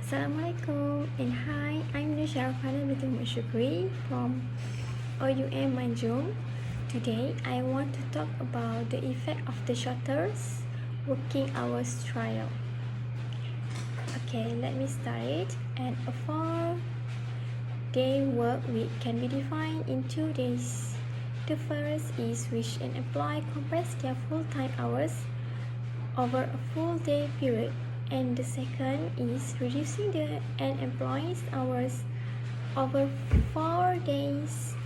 Assalamualaikum and hi, I'm Nusha OUMH2203 from OUMH2203. Today, I want to talk about the effect of the shorter working hours trial. Okay, let me start it. And a 4-day work week can be defined in 2 days. The first is which an employee compresses their full-time hours over a full day period. And the second is reducing an employee's hours over 4 days,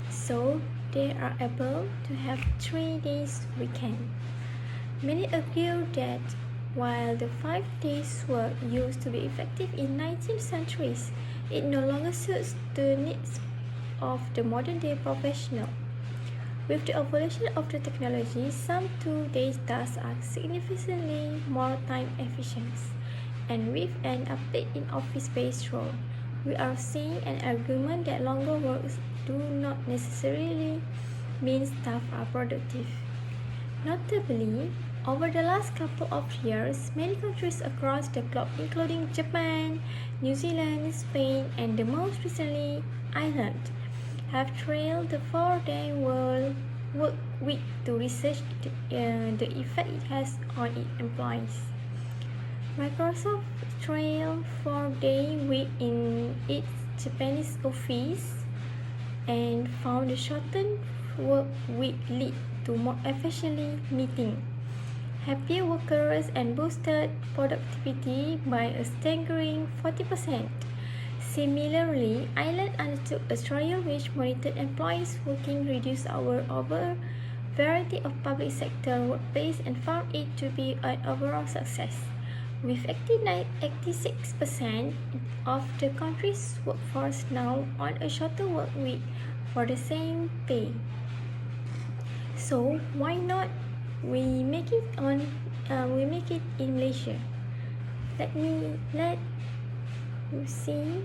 so they are able to have 3 days weekend. Many argue that while the 5 days work used to be effective in 19th centuries, it no longer suits the needs of the modern day professional. With the evolution of the technology, some 2-day tasks are significantly more time efficient, and with an update in office-based role, we are seeing an argument that longer works do not necessarily mean staff are productive. Notably, over the last couple of years, many countries across the globe, including Japan, New Zealand, Spain, and the most recently Ireland, have trialed the 4-day work week to research the effect it has on its employees. Microsoft trialed 4-day week in its Japanese office and found the shortened work week lead to more efficiently meeting, happier workers, and boosted productivity by a staggering 40%. Similarly, Ireland undertook a trial which monitored employees working reduced hours over a variety of public sector workplaces and found it to be an overall success, with 86% of the country's workforce now on a shorter work week for the same pay. So why not we make it in Malaysia? Let you see.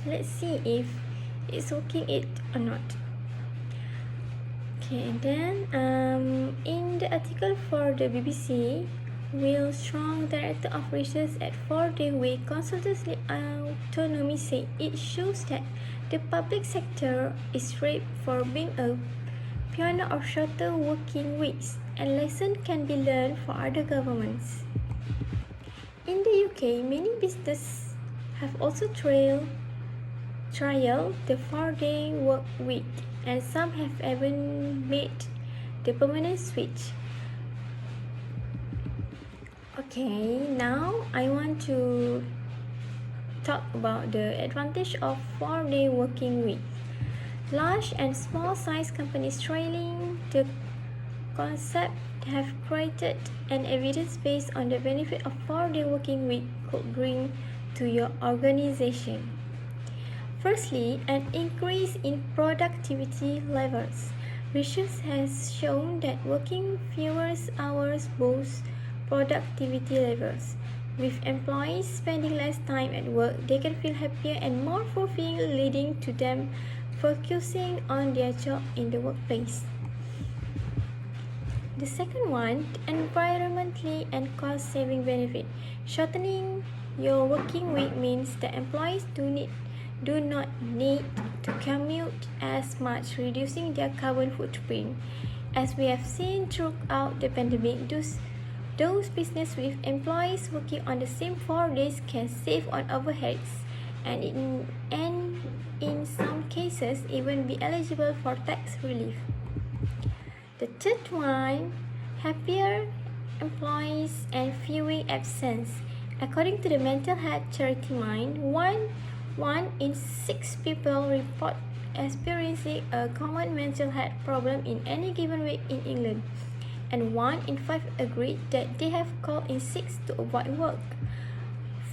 Let's see if it's working it or not. Okay, and then in the article for the BBC, Will Strong, director of research at 4-day week consultancy autonomy, said it shows that the public sector is ripe for being a pioneer of shorter working weeks, and lessons can be learned for other governments. In the UK, many businesses have also trialed the 4-day work week, and some have even made the permanent switch. Okay, now I want to talk about the advantage of 4-day working week. Large and small size companies trialing the concept have created an evidence based on the benefit of 4-day working week could bring to your organization. Firstly, an increase in productivity levels. Research has shown that working fewer hours boosts productivity levels. With employees spending less time at work, they can feel happier and more fulfilled, leading to them focusing on their job in the workplace. The second one, environmentally and cost-saving benefit. Shortening your working week means that employees do not need to commute as much, reducing their carbon footprint. As we have seen throughout the pandemic, those businesses with employees working on the same 4 days can save on overheads and in some cases even be eligible for tax relief. The third one, happier employees and fewer absence. According to the mental health charity Mind, one in 6 people report experiencing a common mental health problem in any given week in England, and 1 in 5 agreed that they have called in sick to avoid work.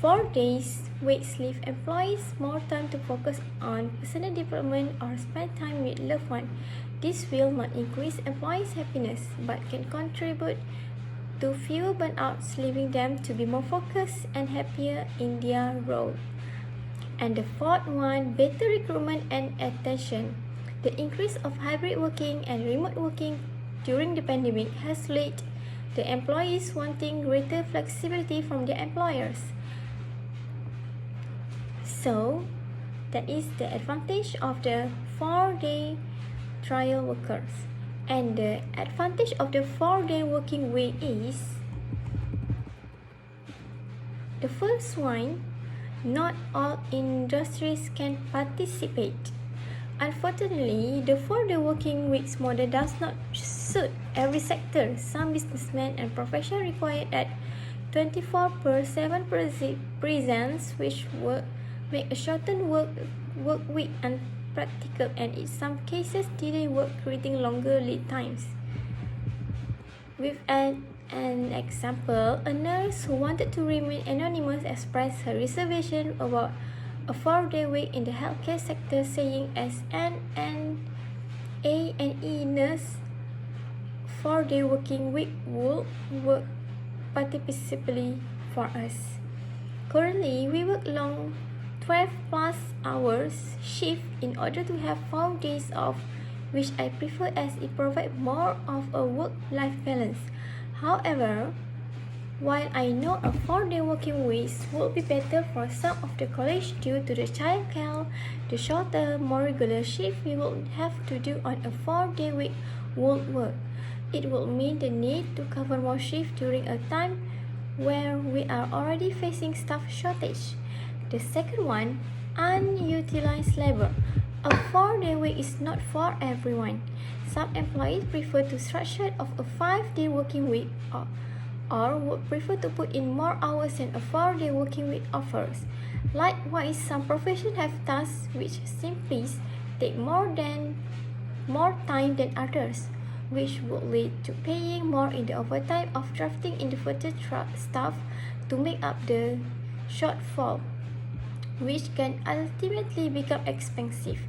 4 days weeks leave employees more time to focus on personal development or spend time with loved ones. This will not increase employees' happiness but can contribute to fewer burnouts, leaving them to be more focused and happier in their role. And the fourth one, better recruitment and attention. The increase of hybrid working and remote working during the pandemic has led the employees wanting greater flexibility from their employers. So, that is the advantage of the 4-day trial workers. And the advantage of the 4-day working week is the first one, not all industries can participate. Unfortunately, the 4-day working weeks model does not suit every sector. Some businessmen and professionals require that 24/7 presence, which will make a shortened work week unpractical, and in some cases delay work, creating longer lead times. With an example, a nurse who wanted to remain anonymous expressed her reservation about a 4-day week in the healthcare sector, saying, as an A&E nurse, 4-day working week would work particularly for us. Currently, we work long 12 plus hours shift in order to have 4 days off, which I prefer as it provides more of a work-life balance. However, while I know a 4-day working week would be better for some of the colleagues due to the childcare, the shorter, more regular shift we would have to do on a 4-day week would work. It would mean the need to cover more shifts during a time where we are already facing staff shortage. The second one, unutilized labor. A 4-day week is not for everyone. Some employees prefer to structure of a 5-day working week or would prefer to put in more hours than a 4-day working week offers. Likewise, some professions have tasks which simply take more time than others, which would lead to paying more in the overtime of drafting individual staff to make up the shortfall, which can ultimately become expensive.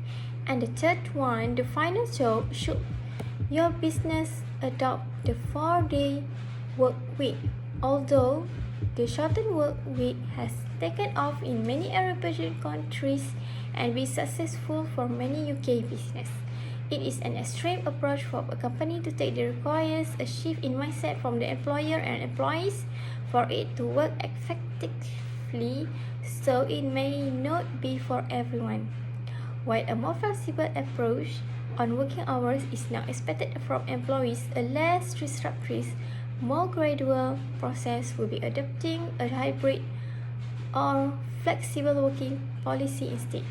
And the third one, the final job, should your business adopt the 4-day work week. Although the shortened work week has taken off in many European countries and been successful for many UK business, it is an extreme approach for a company to take that requires a shift in mindset from the employer and employees for it to work effectively, so it may not be for everyone. While a more flexible approach on working hours is now expected from employees, a less disruptive, more gradual process will be adopting a hybrid or flexible working policy instead.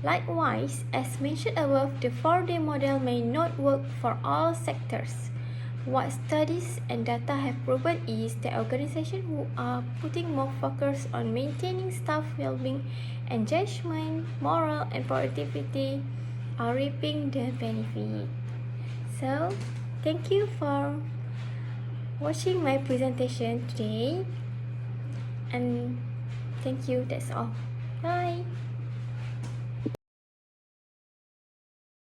Likewise, as mentioned above, the 4-day model may not work for all sectors. What studies and data have proven is that organizations who are putting more focus on maintaining staff well-being, engagement, morale, and productivity are reaping the benefit. So, thank you for watching my presentation today, and thank you. That's all. Bye.